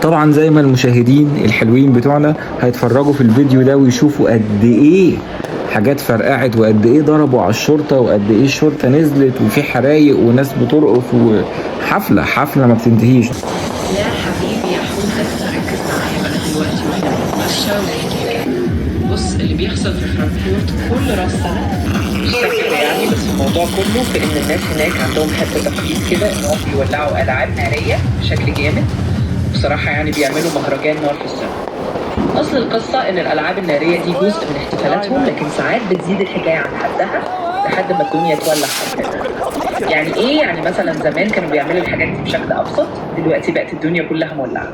طبعا زي ما المشاهدين الحلوين بتوعنا هيتفرجوا في الفيديو ده ويشوفوا قد ايه حاجات فرقعت، وقد ايه ضربوا على الشرطة، وقد ايه الشرطة نزلت وفي حرايق وناس بترقص وحفلة ما بتنتهيش. يا حبيبي يا حوده، ركز معايا بقى دلوقتي واحنا بنتمشى ونحكي. بص اللي بيحصل في فرانكفورت كل راس سنه مش فاكر يعني، بس الموضوع كله في ان الناس هناك عندهم حته تقليد كده ان هم بيولعوا العاب ناريه بشكل جامد. بصراحه يعني بيعملوا مهرجان نار في السماء. اصل القصه ان الالعاب الناريه دي جزء من احتفالاتهم، لكن ساعات بتزيد الحكايه عن حدها لحد ما الدنيا تولع حرفيا. يعني ايه؟ يعني مثلا زمان كانوا بيعملوا الحاجات دي بشكل ابسط، دلوقتي بقت الدنيا كلها مولعه.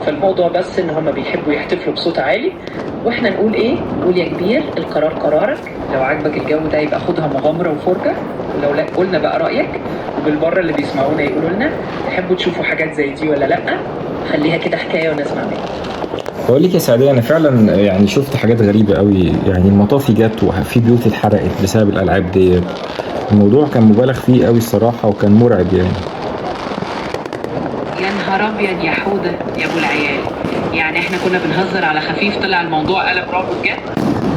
فالموضوع بس ان هم بيحبوا يحتفلوا بصوت عالي، واحنا نقول ايه؟ نقول يا كبير القرار قرارك، لو عجبك الجو ده يبقى خدها مغامره وفرجه، ولو لا قلنا بقى رايك. وبالمره اللي بيسمعونا يقولوا لنا تحبوا تشوفوا حاجات زي دي ولا لا، خليها كده حكايه ونسمع منها. بقول لك يا سعدية، انا فعلا يعني شفت حاجات غريبة قوي، يعني المطافي جت وفي بيوت اتحرقت بسبب الالعاب ديت. الموضوع كان مبالغ فيه قوي الصراحة وكان مرعب يعني. يا نهار ابيض يا حوده يا ابو العيال، يعني احنا كنا بنهزر على خفيف طلع الموضوع قلب رعب بجد.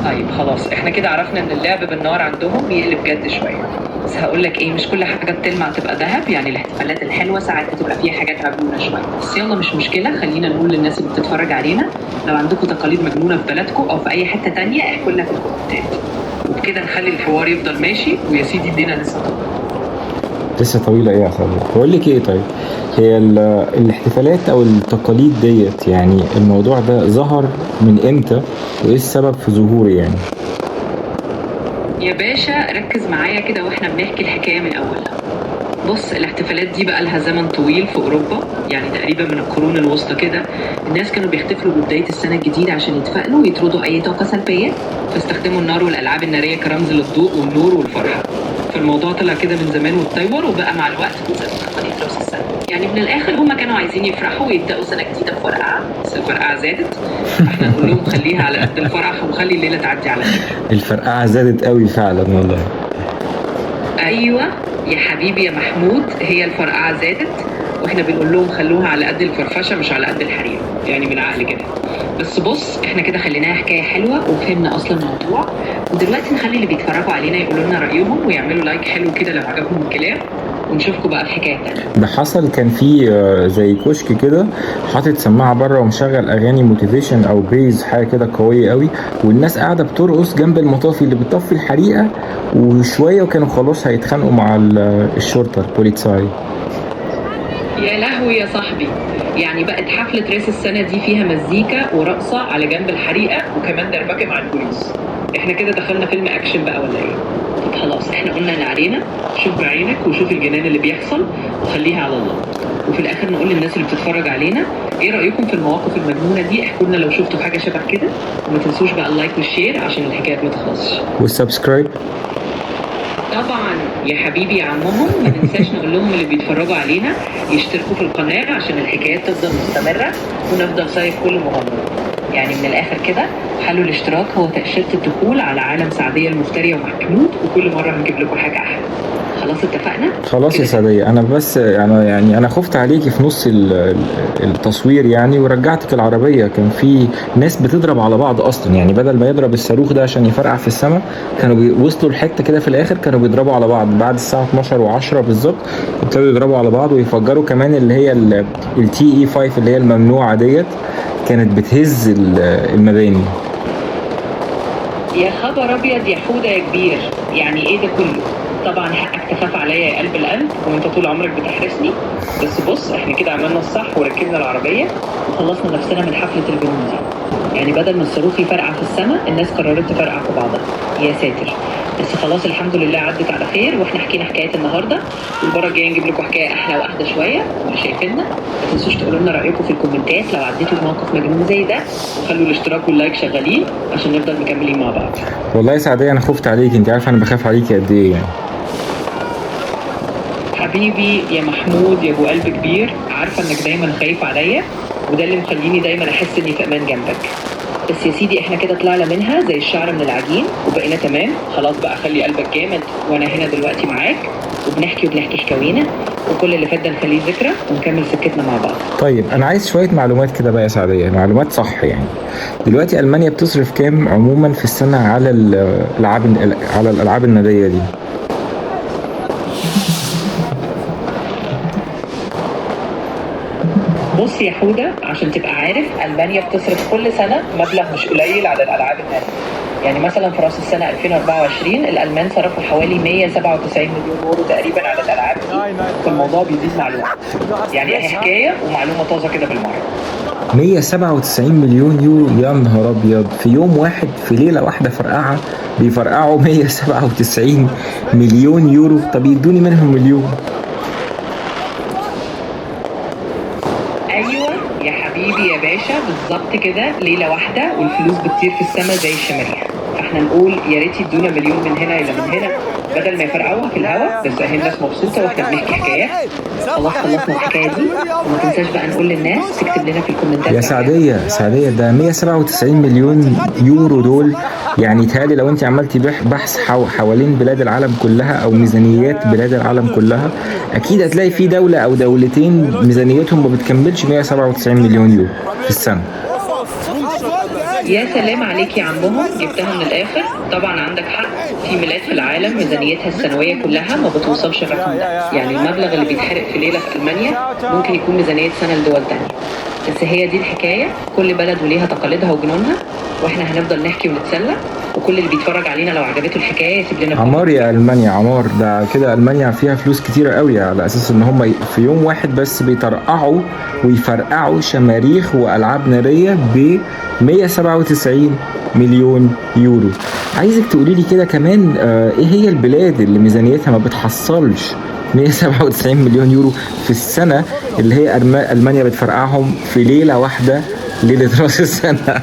طيب خلاص احنا كده عرفنا ان اللعب بالنار عندهم بيقلب جد شويه. بس هقول لك ايه، مش كل حاجه بتلمع تبقى ذهب، يعني الاحتفالات الحلوه ساعات بتبقى فيها حاجات مجنونه شويه. بس يلا مش مشكله، خلينا نقول للناس اللي بتتفرج علينا لو عندكم تقاليد مجنونه في بلدكم او في اي حته تانية احكوا لنا في الكومنتات، وبكده نخلي الحوار يفضل ماشي. ويا سيدي الدنيا لسه طويله. لسه طويلة ايه يا سعدية؟ بقول لك ايه، طيب هي الاحتفالات او التقاليد ديت، يعني الموضوع ده ظهر من امتى وايه السبب في ظهوره يعني؟ يا باشا ركز معايا كده واحنا بنحكي الحكايه من اولها. بص الاحتفالات دي بقى لها زمن طويل في اوروبا، يعني تقريبا من القرون الوسطى كده. الناس كانوا بيحتفلوا ببدايه السنه الجديده عشان يتفائلوا ويطردوا اي طاقه سلبيه، فاستخدموا النار والالعاب الناريه كرمز للضوء والنور والفرحه. فالموضوع طلع كده من زمان واتطور وبقى مع الوقت جزء من تقاليد راس السنه. يعني من الاخر هما كانوا عايزين يفرحوا ويبداوا سنه جديده بفرقعه، بس الفرقعه زادت. احنا نقول لهم خليها على قد الفرح وخلي الليله تعدي على خير. الفرقعة زادت قوي فعلا والله. ايوه يا حبيبي يا محمود، هي الفرقعه زادت، واحنا بنقول لهم خلوها على قد الفرفشه مش على قد الحريم، يعني من عقل كده. بس بص احنا كده خليناها حكايه حلوه وفهمنا اصل الموضوع، ودلوقتي نخلي اللي بيتفرجوا علينا يقولوا لنا رايهم ويعملوا لايك حلو كده لو عجبهم الكلام، ونشوفكم بقى في حكايه تانيه. ده حصل، كان في زي كشك كده حاطط سماعة بره ومشغل اغاني موتيفيشن او بيز حاجة كده قوية قوي، والناس قاعدة بترقص جنب المطافي اللي بتطفي الحريقة، وشوية وكانوا خلاص هيتخانقوا مع الشرطة البوليتساي. يا لهوي يا صاحبي، يعني بقت حفلة راس السنة دي فيها مزيكا ورقصة على جنب الحريقة وكمان دربكة مع البوليس. احنا كده دخلنا فيلم اكشن بقى ولا ايه؟ طب خلاص احنا قلنا اللي علينا، شوف بعينك وشوف الجنان اللي بيحصل وخليها على الله. وفي الاخر نقول للناس اللي بتتفرج علينا ايه رأيكم في المواقف المجنونة دي؟ احكوا لنا لو شفتوا حاجة شبه كده، وما تنسوش بقى اللايك والشير عشان الحكايات ما تخلصش. والسبسكرايب. طبعا يا حبيبي يا عمهم، ما ننساش نقول لهم اللي بيتفرجوا علينا يشتركوا في القناة عشان الحكايات تفضل مستمرة ونفضل صايف كل مغامرة. يعني من الآخر كده حلو الاشتراك هو تأشيرة الدخول على عالم سعدية المفترية ومحمود، وكل مرة هنجيب لكم حاجة أحلى. خلاص اتفقنا؟ خلاص يا سعدية، انا بس انا خفت عليكي في نص التصوير يعني، ورجعتك العربية. كان في ناس بتضرب على بعض اصلا، يعني بدل ما يضرب الصاروخ ده عشان يفرقع في السماء، كانوا وصلوا لحتة كده في الاخر كانوا بيضربوا على بعض بعد الساعة 12 و10 بالظبط. ابتدوا يضربوا على بعض ويفجروا كمان اللي هي التي اي 5 اللي هي الممنوعة ديت، كانت بتهز المباني. يا خبر ابيض يا حوده يا كبير، يعني ايه ده كله؟ طبعا حقك تخاف عليا يا قلب القلب وانت طول عمرك بتحرسني. بس بص احنا كده عملنا الصح وركبنا العربيه وخلصنا نفسنا من حفله الجنون دي. يعني بدل ما الصاروخ يفرقع في السماء الناس قررت تفرقع في بعضها. يا ساتر. بس خلاص الحمد لله عدت على خير، واحنا حكينا حكايه النهارده، والمره الجايه نجيب لكم حكايه احلى واحده شويه واللي شايفيننا. ما تنسوش تقولوا لنا رايكم في الكومنتات لو عديتوا بموقف مجنون زي ده، وخلوا الاشتراك واللايك شغالين عشان نفضل مكملين مع بعض. والله يا سعدية انا خفت عليك، انت عارفة انا بخاف عليكي قد ايه يعني. حبيبي يا محمود يا ابو قلب كبير، عارفه انك دايما خايف عليا، وده اللي مخليني دايما احس اني في امان جنبك. بس يا سيدي احنا كده طلعنا منها زي الشعر من العجين وبقينا تمام. خلاص بقى خلي قلبك جامد وانا هنا دلوقتي معاك وبنحكي حكاوينا، وكل اللي فات ده نخليه ذكرى ونكمل سكتنا مع بعض. طيب انا عايز شويه معلومات كده بقى يا سعديه، معلومات صح يعني. دلوقتي المانيا بتصرف كام عموما في السنه على الالعاب الناريه دي؟ بص يا حودة، عشان تبقى عارف ألمانيا بتصرف كل سنة مبلغ مش قليل على الألعاب النارية. يعني مثلا في راس السنة 2024 الألمان صرفوا حوالي 197 مليون يورو تقريبا على الألعاب دي، فالموضوع بيزيد معلومة. يعني هي حكاية ومعلومة طازة كده بالمرة. 197 مليون يورو؟ يا نهار ابيض، في يوم واحد، في ليله واحده فرقعه بيفرقعوا 197 مليون يورو. طب يدوني منهم مليون. ايوه يا حبيبي يا باشا، بالظبط كده، ليله واحده والفلوس بتطير في السماء زي الشماريخ. فاحنا نقول يا ريت يدونا مليون من هنا الى من هنا بدل ما يفرقعوها في الهواء، بس اهي الناس مبسوطه واحنا بنحكي حكايات. خلاص خلصنا الحكايه دي، وما تنساش بقى نقول للناس تكتب لنا في الكومنتات. يا سعديه ده 197 مليون يورو دول، يعني تهيألي لو انت عملتي بحث حوالين بلاد العالم كلها او ميزانيات بلاد العالم كلها، اكيد هتلاقي في دوله او دولتين ميزانيتهم ما بتكملش 197 مليون يورو في السنه. يا سلام عليك يا عمهم، جبتها من الاخر. طبعا عندك حق، في بلاد في العالم ميزانيتها السنويه كلها ما بتوصلش الرقم ده. يعني المبلغ اللي بيتحرق في ليله في المانيا ممكن يكون ميزانيه سنه لدول تانية. بس هي دي الحكايه، كل بلد وليها تقاليدها وجنونها، واحنا هنفضل نحكي ونتسلى. وكل اللي بيتفرج علينا لو عجبته الحكايه يسيب لنا عمار يا المانيا، عمار ده كده المانيا فيها فلوس كتيره قوي، على اساس ان هم في يوم واحد بس بيطرقعوا ويفرقعوا شماريخ والعاب ناريه ب 197 مليون يورو. عايزك تقولي لي كده كمان ايه هي البلاد اللي ميزانيتها ما بتحصلش 197 مليون يورو في السنه، اللي هي المانيا بتفرقعهم في ليله واحده، ليله راس السنه.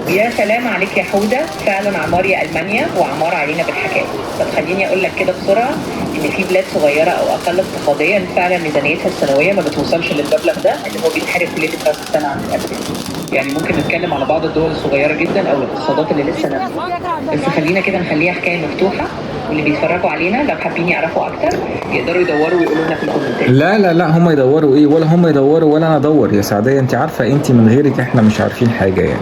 يا سلام عليك يا حودة، فعلا عمار يا ألمانيا، وعمار علينا بالحكاية. طب خليني أقول لك كده بسرعة إن في بلاد صغيرة أو أقل اقتصاديا فعلا ميزانيتها السنوية ما بتوصلش للمبلغ ده اللي هو بيتحرق في ليلة رأس السنة عند الألفين. يعني ممكن نتكلم على بعض الدول الصغيرة جدا أو الاقتصادات اللي لسه نازلة. بس خلينا كده نخليها حكاية مفتوحة، واللي بيتفرجوا علينا لو حابين يعرفوا أكتر يقدروا يدوروا ويقولوا لنا في الكومنتات. لا هم يدوروا إيه؟ ولا هم يدوروا ولا أنا أدور يا سعدية. أنت عارفة أنت من غيرك إحنا مش عارفين حاجة يعني.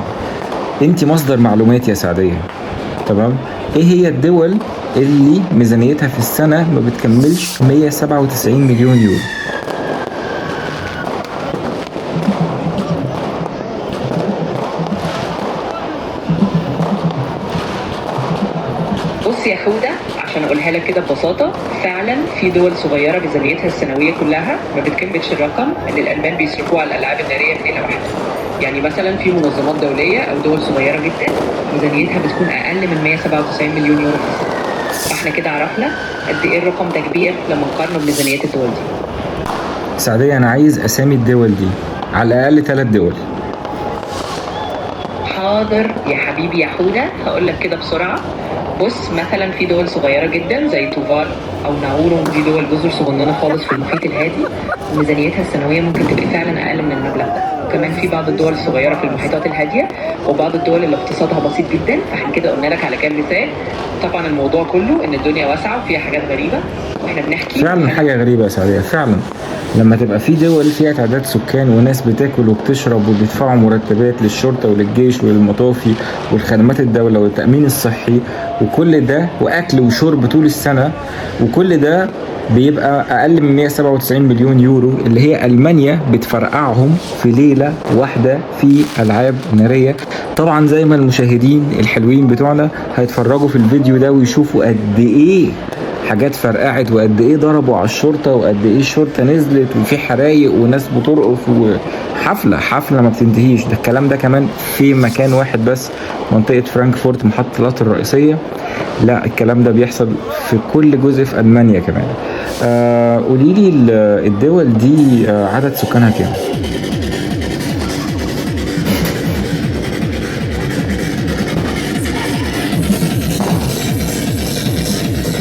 انت مصدر معلومات يا سعدية، تمام؟ ايه هي الدول اللي ميزانيتها في السنة ما بتكملش 197 مليون يورو؟ بص يا حودة، عشان اقولها لك كده ببساطة، فعلا في دول صغيرة ميزانيتها السنوية كلها ما بتكملش الرقم اللي الألمان بيصرفوه على الألعاب النارية في ليلة واحدة. يعني مثلا في منظمات دولية أو دول صغيرة جدا ميزانيتها بتكون أقل من 197 مليون يورو في السنة. فاحنا كده عرفنا قد إيه الرقم ده كبير لما نقارنه بميزانيات الدول دي. سعدية أنا عايز أسامي الدول دي، على الأقل 3 دول. حاضر يا حبيبي يا حودة، هقول لك كده بسرعة. بص مثلا في دول صغيرة جدا زي توفال أو ناورو، دي دول جزر صغننة خالص في المحيط الهادي، وميزانيتها السنوية ممكن تبقى فعلا أقل من المبلغ ده. وكمان في بعض الدول الصغيرة في المحيطات الهادية وبعض الدول اللي اقتصادها بسيط جدا. فاحنا كده قلنا لك على كام مثال. طبعا الموضوع كله إن الدنيا واسعة وفيها حاجات غريبة واحنا بنحكي. فعلا حاجة غريبة يا سعدية، فعلا لما تبقى في دول فيها تعداد سكان وناس بتاكل وبتشرب وبيدفعوا مرتبات للشرطة وللجيش وللمطافي والخدمات الدولة والتأمين الصحي وكل ده، وأكل وشرب طول السنة، وكل ده بيبقى أقل من 197 مليون يورو اللي هي ألمانيا بتفرقعهم في ليلة واحدة في ألعاب نارية. طبعا زي ما المشاهدين الحلوين بتوعنا هيتفرجوا في الفيديو ده ويشوفوا قد إيه حاجات فرقعت، وقد ايه ضربوا على الشرطه، وقد ايه الشرطه نزلت وفي حرايق وناس بترقص وحفله ما بتنتهيش. ده الكلام ده كمان في مكان واحد بس، منطقه فرانكفورت، محطه القطر الرئيسيه. لا الكلام ده بيحصل في كل جزء في المانيا كمان. قولي لي الدول دي عدد سكانها كام؟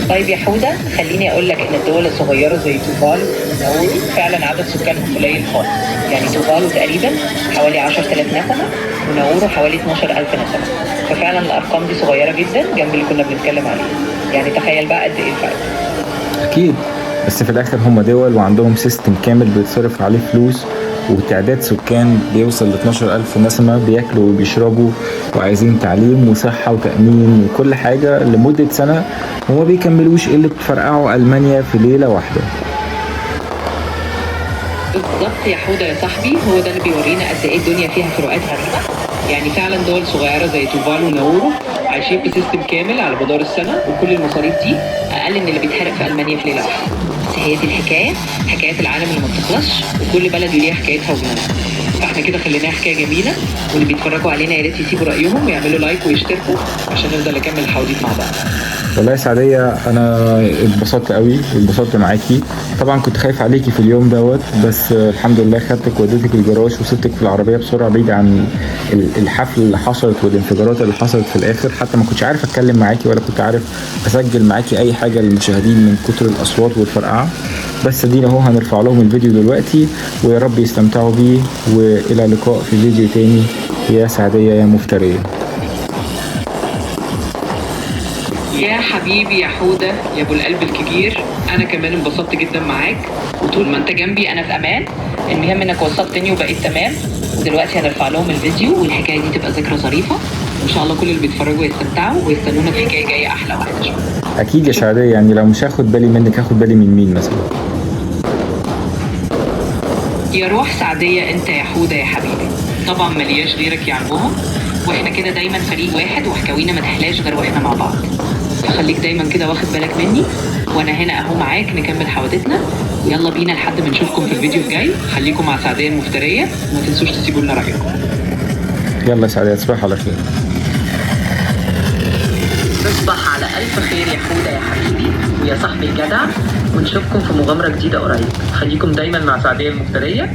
طيب يا حودة، خليني أقول لك إن الدول الصغيرة زي توفالو وناورو فعلا عدد سكانهم قليل خالص. يعني توفالو تقريبا حوالي 10,000 نسمة، وناورو حوالي 12,000 نسمة. ففعلا الأرقام دي صغيرة جدا جنب اللي كنا بنتكلم عليه. يعني تخيل بقى قد إيه الفرق. اكيد، بس في الاخر هم دول وعندهم سيستم كامل بيتصرف عليه فلوس، وتعداد سكان بيوصل ل 12,000 نسمة بياكلوا وبيشربوا وعايزين تعليم وصحة وتأمين وكل حاجة لمدة سنة، وما بيكملوش اللي بتفرقعوا ألمانيا في ليلة واحدة. بالظبط يا حوده يا صاحبي، هو ده اللي بيورينا قد ايه الدنيا فيها فروقات غريبه. يعني فعلا دول صغيره زي توفال وناورو عايشين بسيستم كامل على مدار السنه، وكل المصاريف دي اقل من اللي بيتحرق في المانيا في ليله واحده. بس هي دي الحكايه، حكايات العالم اللي ما بتخلصش، وكل بلد ليها حكايتها وجمالها. فاحنا كده خليناها حكايه جميله، واللي بيتفرجوا علينا يا ريت يسيبوا رايهم ويعملوا لايك ويشتركوا عشان نفضل نكمل الحواديت مع بعض. والله يا سعدية أنا اتبسطت قوي واتبسطت معاكي. طبعا كنت خايف عليكي في اليوم دوت، بس الحمد لله خدتك وديتك الجراج وسبتك في العربية بسرعة بعيد عن الحفل اللي حصلت والانفجارات اللي حصلت في الآخر. حتى ما كنتش عارف أتكلم معاكي ولا كنت عارف أسجل معاكي أي حاجة للمشاهدين من كتر الأصوات والفرقعة. بس ادينا اهو هنرفع لهم الفيديو دلوقتي، ويا رب يستمتعوا بيه، وإلى اللقاء في فيديو تاني. يا سعدية يا مفترية. يا حبيبي يا حودة يا ابو القلب الكبير، انا كمان انبسطت جدا معاك، وطول ما انت جنبي انا في امان. المهم انك وثقتني وبقيت تمام، ودلوقتي هنرفع لهم الفيديو والحكايه دي تبقى ذكرى ظريفه، وان شاء الله كل اللي بيتفرجوا يستمتعوا ويستنونا في حكايه جايه احلى واحده شويه. أكيد يا سعدية، يعني لو مش هاخد بالي منك هاخد بالي من مين مثلا؟ يا روح سعديه انت يا حودة يا حبيبي، طبعا ملياش غيرك يا عمهم، واحنا كده دايما فريق واحد، وحكاوينا ما تحلاش غير واحنا مع بعض. فخليك دايما كده واخد بالك مني، وانا هنا اهو معاك نكمل حوادثنا. ويلا بينا لحد ما نشوفكم في الفيديو الجاي. خليكم مع سعدية المفترية، وما تنسوش تسيبوا لنا رايكم. يلا يا سعدية، تصبح على خير. تصبح على الف خير يا حودة يا حبيبي ويا صاحبي الجدع، ونشوفكم في مغامرة جديدة قريب. خليكم دايما مع سعدية المفترية.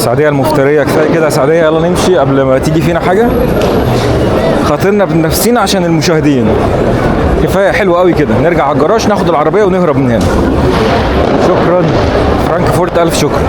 السعوديه المفتريه كفايه كده يا سعوديه، يلا نمشي قبل ما تيجي فينا حاجه. خاطرنا بنفسينا عشان المشاهدين. كفايه حلو قوي كده، نرجع على الجراج ناخد العربيه ونهرب من هنا. شكرا فرانكفورت، الف شكر.